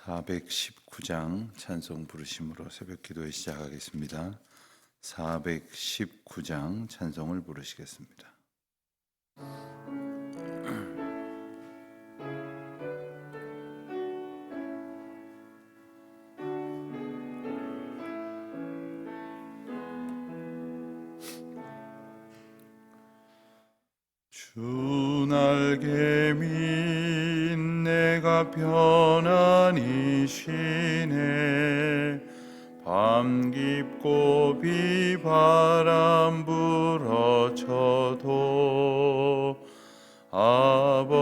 419장 찬송 부르심으로 새벽 기도에 시작하겠습니다. 419장 찬송을 부르시겠습니다. 주 날개 밑 내가 편안히 쉬네. 밤 깊고 비바람 불어쳐도 아버지께서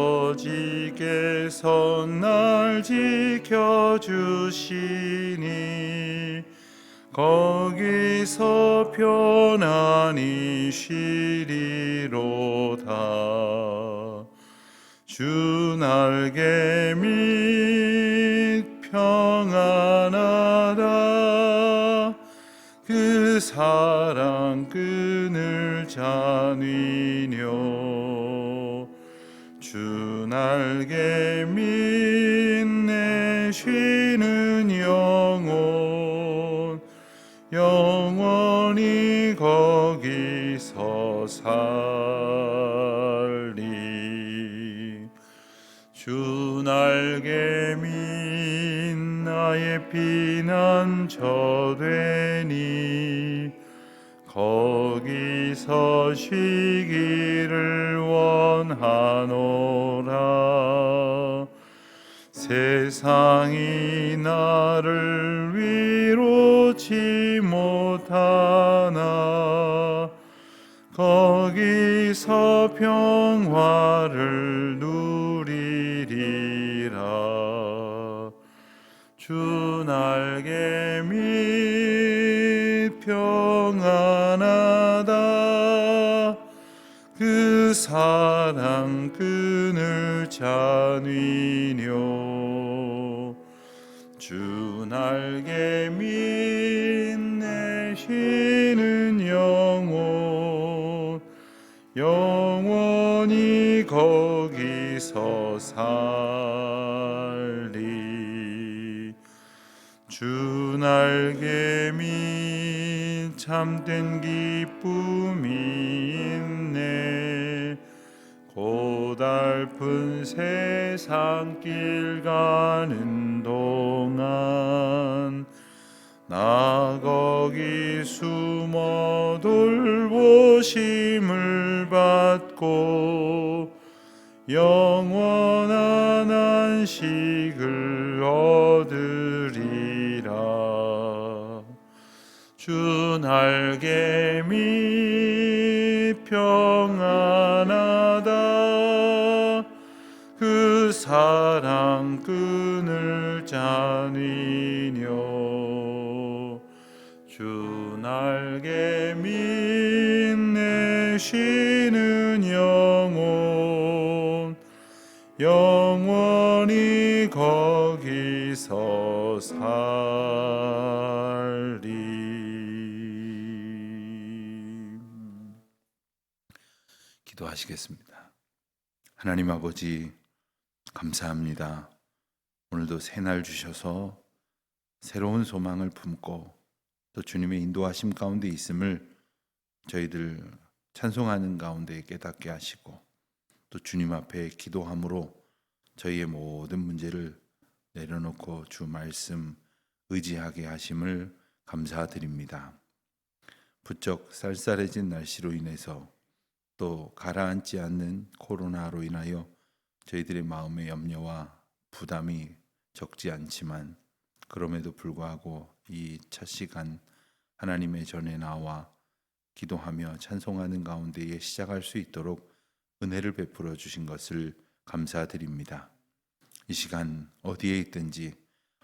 날 지켜주시니 거기서 편안히 쉬리로다. 주 날개 밑 평안하다. 그 사랑 끈을 잡으며 주 날개 밑 내 쉬는 영원히 거기서 살리. 주 날개 밑 나의 피난처 되니 거기서 쉬기를 원하노라. 세상이 나를 위로치 못하나 거기서 평화를 누리리라. 주 날개 밑 평안하다. 그 사랑 끈을 잡으며 주 날개 밑 내 쉬는 영원히 거기서 살리. 주 날개 밑 참된 기쁨이 있네. 고달픈 세상 길 가는 동안 나 거기 숨어 돌보심을 받고 영원한 안식을 얻으리라. 주 날개 밑 평안하다. 그 사랑 끈을 잡으며 주 날개 밑 내 쉬는 영원히 거기서 살리. 기도하시겠습니다. 하나님 아버지, 감사합니다. 오늘도 새날 주셔서 새로운 소망을 품고 또 주님의 인도하심 가운데 있음을 저희들 찬송하는 가운데 깨닫게 하시고 또 주님 앞에 기도함으로 저희의 모든 문제를 내려놓고 주 말씀 의지하게 하심을 감사드립니다. 부쩍 쌀쌀해진 날씨로 인해서 또 가라앉지 않는 코로나로 인하여 저희들의 마음의 염려와 부담이 적지 않지만 그럼에도 불구하고 이 첫 시간 하나님의 전에 나와 기도하며 찬송하는 가운데에 시작할 수 있도록 은혜를 베풀어 주신 것을 감사드립니다. 이 시간 어디에 있든지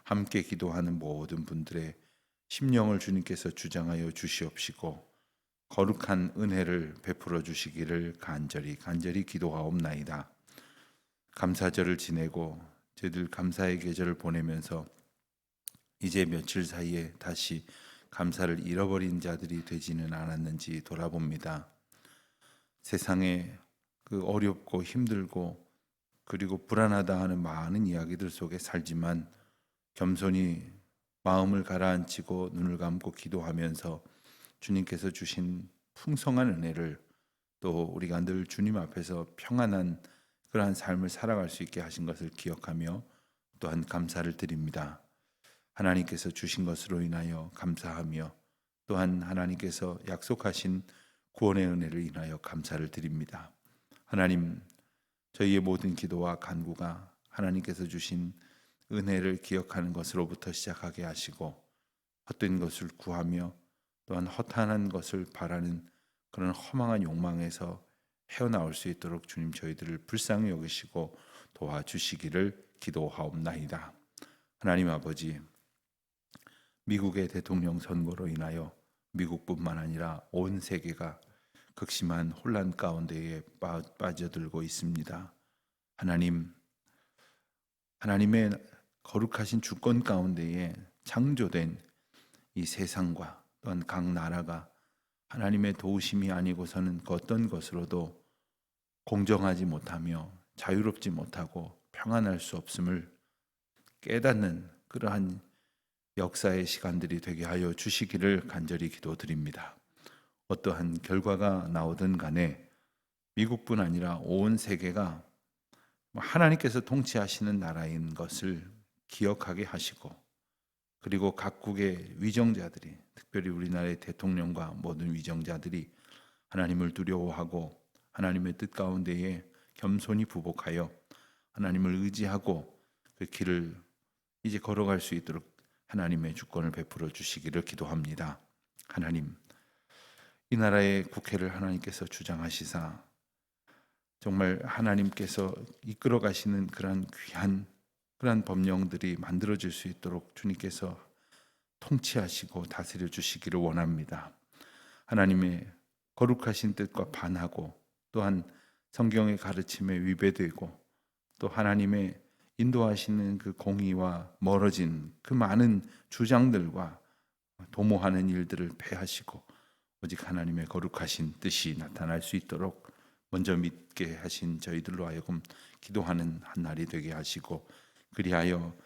함께 기도하는 모든 분들의 심령을 주님께서 주장하여 주시옵시고 거룩한 은혜를 베풀어 주시기를 간절히 기도하옵나이다. 감사절을 지내고 저희들 감사의 계절을 보내면서 이제 며칠 사이에 다시 감사를 잃어버린 자들이 되지는 않았는지 돌아봅니다. 세상에 그 어렵고 힘들고 그리고 불안하다 하는 많은 이야기들 속에 살지만 겸손히 마음을 가라앉히고 눈을 감고 기도하면서 주님께서 주신 풍성한 은혜를, 또 우리가 늘 주님 앞에서 평안한 그러한 삶을 살아갈 수 있게 하신 것을 기억하며 또한 감사를 드립니다. 하나님께서 주신 것으로 인하여 감사하며, 또한 하나님께서 약속하신 구원의 은혜를 인하여 감사를 드립니다. 하나님, 저희의 모든 기도와 간구가 하나님께서 주신 은혜를 기억하는 것으로부터 시작하게 하시고, 헛된 것을 구하며 또한 허탄한 것을 바라는 그런 허망한 욕망에서 헤어나올 수 있도록 주님 저희들을 불쌍히 여기시고 도와주시기를 기도하옵나이다. 하나님 아버지, 미국의 대통령 선거로 인하여 미국뿐만 아니라 온 세계가 극심한 혼란 가운데에 빠져들고 있습니다. 하나님의 거룩하신 주권 가운데에 창조된 이 세상과 또한 각 나라가 하나님의 도우심이 아니고서는 그 어떤 것으로도 공정하지 못하며 자유롭지 못하고 평안할 수 없음을 깨닫는 그러한 역사의 시간들이 되게 하여 주시기를 간절히 기도드립니다. 어떠한 결과가 나오든 간에 미국뿐 아니라 온 세계가 하나님께서 통치하시는 나라인 것을 기억하게 하시고, 그리고 각국의 위정자들이, 특별히 우리나라의 대통령과 모든 위정자들이 하나님을 두려워하고 하나님의 뜻 가운데에 겸손히 부복하여 하나님을 의지하고 그 길을 이제 걸어갈 수 있도록 하나님의 주권을 베풀어 주시기를 기도합니다. 하나님, 이 나라의 국회를 하나님께서 주장하시사 정말 하나님께서 이끌어 가시는 그러한 귀한 그러한 법령들이 만들어질 수 있도록 주님께서 통치하시고 다스려 주시기를 원합니다. 하나님의 거룩하신 뜻과 반하고, 또한 성경의 가르침에 위배되고, 또 하나님의 인도하시는 그 공의와 멀어진 그 많은 주장들과 도모하는 일들을 폐하시고 오직 하나님의 거룩하신 뜻이 나타날 수 있도록 먼저 믿게 하신 저희들로 하여금 기도하는 한 날이 되게 하시고, 그리하여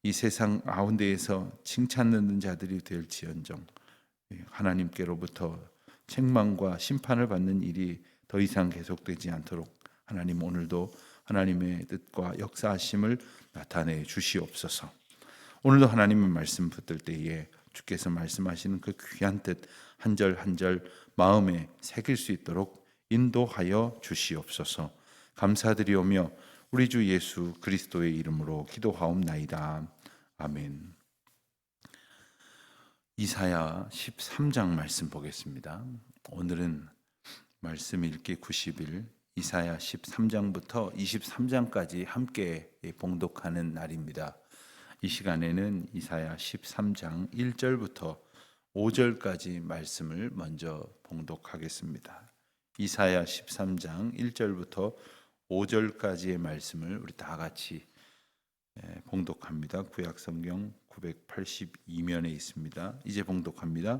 이 세상 가운데에서 칭찬 듣는 자들이 될지언정 하나님께로부터 책망과 심판을 받는 일이 더 이상 계속되지 않도록 하나님 오늘도 하나님의 뜻과 역사하심을 나타내 주시옵소서. 오늘도 하나님의 말씀 붙들 때에 주께서 말씀하시는 그 귀한 뜻 한 절 한 절 마음에 새길 수 있도록 인도하여 주시옵소서. 감사드리오며 우리 주 예수 그리스도의 이름으로 기도하옵나이다. 아멘. 이사야 13장 말씀 보겠습니다. 오늘은 말씀 읽기 90일, 이사야 13장부터 23장까지 함께 봉독하는 날입니다. 이 시간에는 이사야 13장 1절부터 5절까지 말씀을 먼저 봉독하겠습니다. 이사야 13장 1절부터 5절까지의 말씀을 우리 다 같이 봉독합니다. 구약성경 982면에 있습니다. 이제 봉독합니다.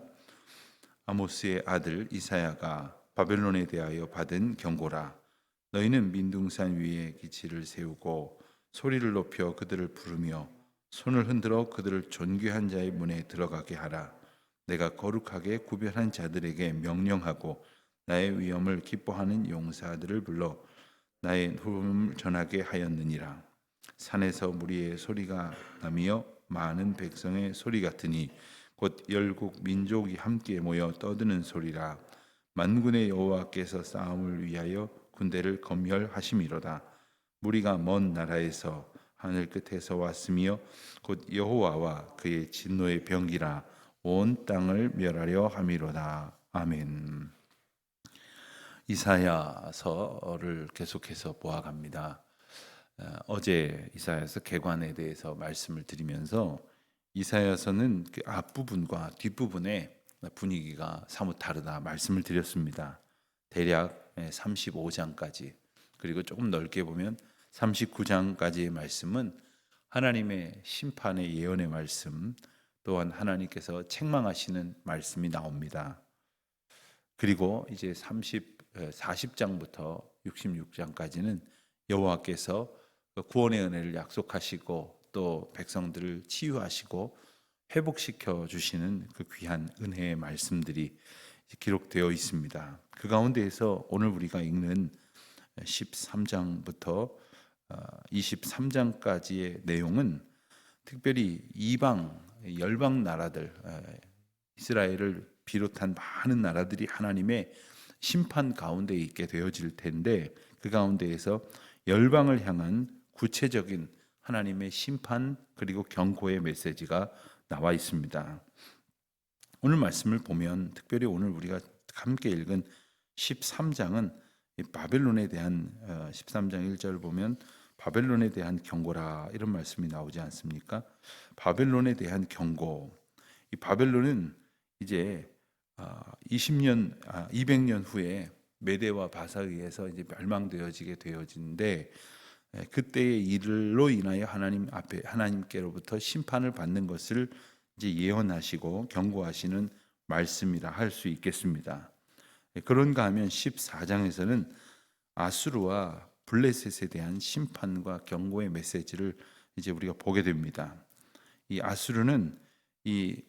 아모스의 아들 이사야가 바벨론에 대하여 받은 경고라. 너희는 민둥산 위에 기치를 세우고 소리를 높여 그들을 부르며 손을 흔들어 그들을 존귀한 자의 문에 들어가게 하라. 내가 거룩하게 구별한 자들에게 명령하고 나의 위엄을 기뻐하는 용사들을 불러 나의 후름을 전하게 하였느니라. 산에서 무리의 소리가 나며 많은 백성의 소리 같으니 곧 열국 민족이 함께 모여 떠드는 소리라. 만군의 여호와께서 싸움을 위하여 군대를 검열하심이로다. 무리가 먼 나라에서 하늘 끝에서 왔으며 곧 여호와와 그의 진노의 병기라. 온 땅을 멸하려 함이로다. 아멘. 이사야서를 계속해서 보아갑니다. 어제 이사야서 개관에 대해서 말씀을 드리면서 이사야서는 그 앞부분과 뒷부분의 분위기가 사뭇 다르다 말씀을 드렸습니다. 대략 35장까지, 그리고 조금 넓게 보면 39장까지의 말씀은 하나님의 심판의 예언의 말씀, 또한 하나님께서 책망하시는 말씀이 나옵니다. 그리고 이제 40장부터 66장까지는 여호와께서 구원의 은혜를 약속하시고 또 또 백성들을 치유하시고 회복시켜 주시는 그 귀한 은혜의 말씀들이 기록되어 있습니다. 그 가운데에서 오늘 우리가 읽는 13장부터 23장까지의 내용은 특별히 이방 열방 나라들, 이스라엘을 비롯한 많은 나라들이 하나님의 심판 가운데 있게 되어질 텐데, 그 가운데에서 열방을 향한 구체적인 하나님의 심판 그리고 경고의 메시지가 나와 있습니다. 오늘 말씀을 보면 특별히 오늘 우리가 함께 읽은 13장은 바벨론에 대한 13장 1절을 보면 바벨론에 대한 경고라 이런 말씀이 나오지 않습니까? 바벨론에 대한 경고. 이 바벨론은 이제 200년 후에 메대와 바사에 의해서 이제 멸망되어지게 되어지는데, 그때의 일로 인하여 하나님께로부터 심판을 받는 것을 이제 예언하시고 경고하시는 말씀이라 할 수 있겠습니다. 그런가 하면 14장에서는 아수르와 블레셋에 대한 심판과 경고의 메시지를 이제 우리가 보게 됩니다. 이 아수르는 이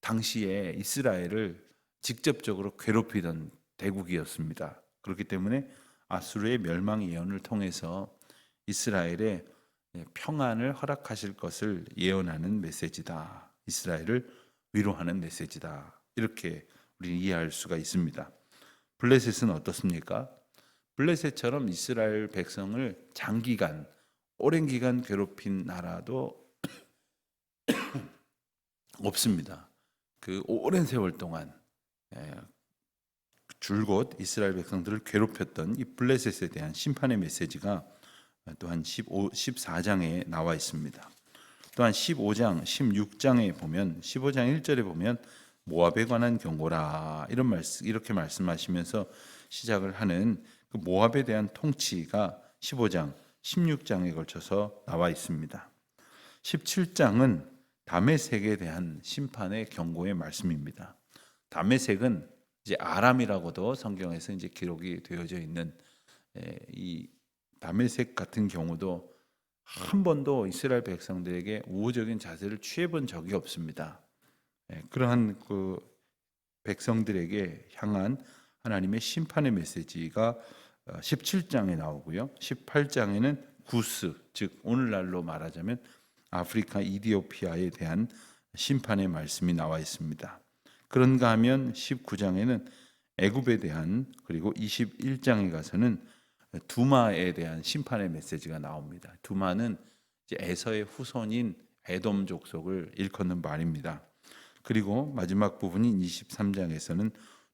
당시에 이스라엘을 직접적으로 괴롭히던 대국이었습니다. 그렇기 때문에 아수르의 멸망 예언을 통해서 이스라엘의 평안을 허락하실 것을 예언하는 메시지다. 이스라엘을 위로하는 메시지다. 이렇게 우리는 이해할 수가 있습니다. 블레셋은 어떻습니까? 블레셋처럼 이스라엘 백성을 장기간, 오랜 기간 괴롭힌 나라도 없습니다. 그 오랜 세월 동안 줄곧 이스라엘 백성들을 괴롭혔던 이 블레셋에 대한 심판의 메시지가 또한 14장에 나와 있습니다. 또한 15장, 16장에 보면 15장 1절에 보면 모압에 관한 경고라 이렇게 말씀하시면서 시작을 하는 그 모압에 대한 통치가 15장, 16장에 걸쳐서 나와 있습니다. 17장은 다메섹에 대한 심판의 경고의 말씀입니다. 다메섹은 이제 아람이라고도 성경에서 이제 기록이 되어져 있는 이 다메섹 같은 경우도 한 번도 이스라엘 백성들에게 우호적인 자세를 취해 본 적이 없습니다. 그러한 그 백성들에게 향한 하나님의 심판의 메시지가 17장에 나오고요. 18장에는 구스, 즉 오늘날로 말하자면 아프리카 이디오피아에 대한 심판의 말씀이 나와 있습니다. 그런가 하면 19장에는 애굽에 대한, 그리고 21장에 가서는 두마에 대한 심판의 메시지가 나옵니다. 두마는 이제 에서의 후손인 에돔 족속을 일컫는 말입니다. 그리고 마지막 부분인 23장에서는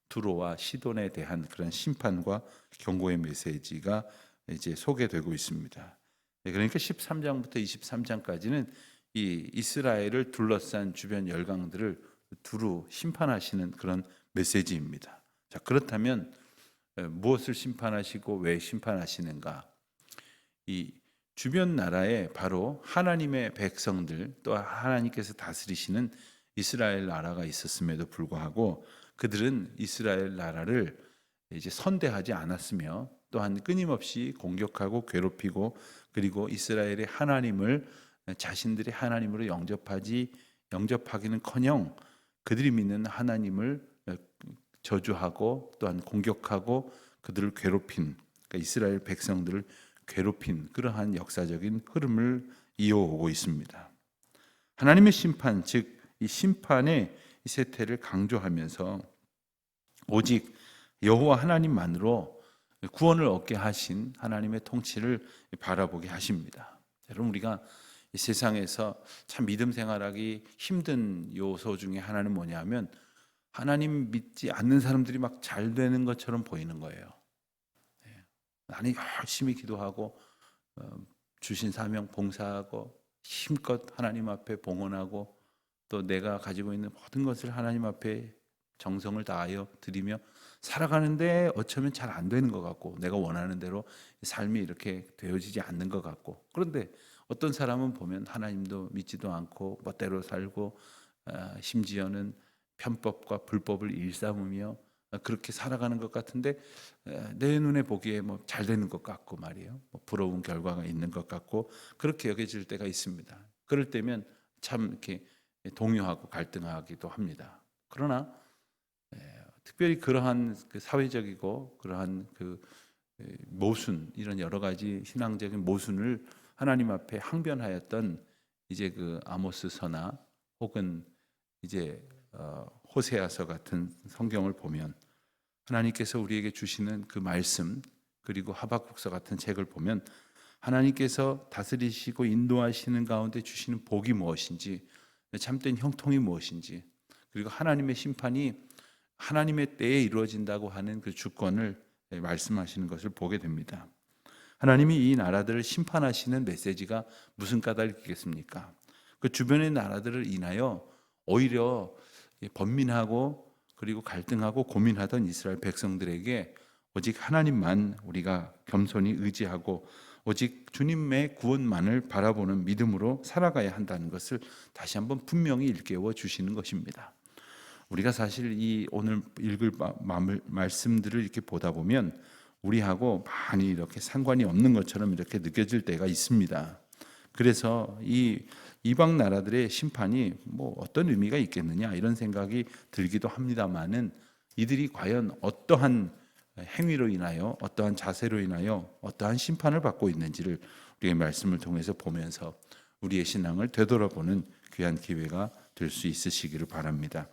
두로와 시돈에 대한 그런 심판과 경고의 메시지가 이제 소개되고 있습니다. 그러니까 13장부터 23장까지는 이 이스라엘을 둘러싼 주변 열강들을 두루 심판하시는 그런 메시지입니다. 자, 그렇다면 무엇을 심판하시고 왜 심판하시는가? 이 주변 나라에 바로 하나님의 백성들, 또 하나님께서 다스리시는 이스라엘 나라가 있었음에도 불구하고 그들은 이스라엘 나라를 이제 선대하지 않았으며, 또한 끊임없이 공격하고 괴롭히고, 그리고 이스라엘의 하나님을 자신들의 하나님으로 영접하기는커녕 그들이 믿는 하나님을 저주하고 또한 공격하고 그들을 괴롭힌, 그러니까 이스라엘 백성들을 괴롭힌 그러한 역사적인 흐름을 이어오고 있습니다. 하나님의 심판, 즉 이 심판의 이 세태를 강조하면서 오직 여호와 하나님만으로 구원을 얻게 하신 하나님의 통치를 바라보게 하십니다. 여러분, 우리가 이 세상에서 참 믿음 생활하기 힘든 요소 중에 하나는 뭐냐면 하나님 믿지 않는 사람들이 막 잘 되는 것처럼 보이는 거예요. 나는 열심히 기도하고 주신 사명 봉사하고 힘껏 하나님 앞에 봉헌하고 또 내가 가지고 있는 모든 것을 하나님 앞에 정성을 다하여 드리며 살아가는데 어쩌면 잘 안 되는 것 같고 내가 원하는 대로 삶이 이렇게 되어지지 않는 것 같고, 그런데 어떤 사람은 보면 하나님도 믿지도 않고 멋대로 살고 심지어는 편법과 불법을 일삼으며 그렇게 살아가는 것 같은데 내 눈에 보기에 뭐 잘 되는 것 같고 말이에요. 뭐 부러운 결과가 있는 것 같고 그렇게 여겨질 때가 있습니다. 그럴 때면 참 이렇게 동요하고 갈등하기도 합니다. 그러나 특별히 그러한 그 사회적이고 그러한 그 모순, 이런 여러 가지 신앙적인 모순을 하나님 앞에 항변하였던 이제 그 아모스서나 혹은 이제 호세아서 같은 성경을 보면, 하나님께서 우리에게 주시는 그 말씀, 그리고 하박국서 같은 책을 보면 하나님께서 다스리시고 인도하시는 가운데 주시는 복이 무엇인지, 참된 형통이 무엇인지, 그리고 하나님의 심판이 하나님의 때에 이루어진다고 하는 그 주권을 말씀하시는 것을 보게 됩니다. 하나님이 이 나라들을 심판하시는 메시지가 무슨 까닭이겠습니까? 그 주변의 나라들을 인하여 오히려 번민하고 그리고 갈등하고 고민하던 이스라엘 백성들에게 오직 하나님만 우리가 겸손히 의지하고 오직 주님의 구원만을 바라보는 믿음으로 살아가야 한다는 것을 다시 한번 분명히 일깨워 주시는 것입니다. 우리가 사실 이 오늘 읽을 말씀들을 이렇게 보다 보면 우리하고 많이 이렇게 상관이 없는 것처럼 이렇게 느껴질 때가 있습니다. 그래서 이 이방 나라들의 심판이 뭐 어떤 의미가 있겠느냐 이런 생각이 들기도 합니다만은, 이들이 과연 어떠한 행위로 인하여 어떠한 자세로 인하여 어떠한 심판을 받고 있는지를 우리의 말씀을 통해서 보면서 우리의 신앙을 되돌아보는 귀한 기회가 될 수 있으시기를 바랍니다.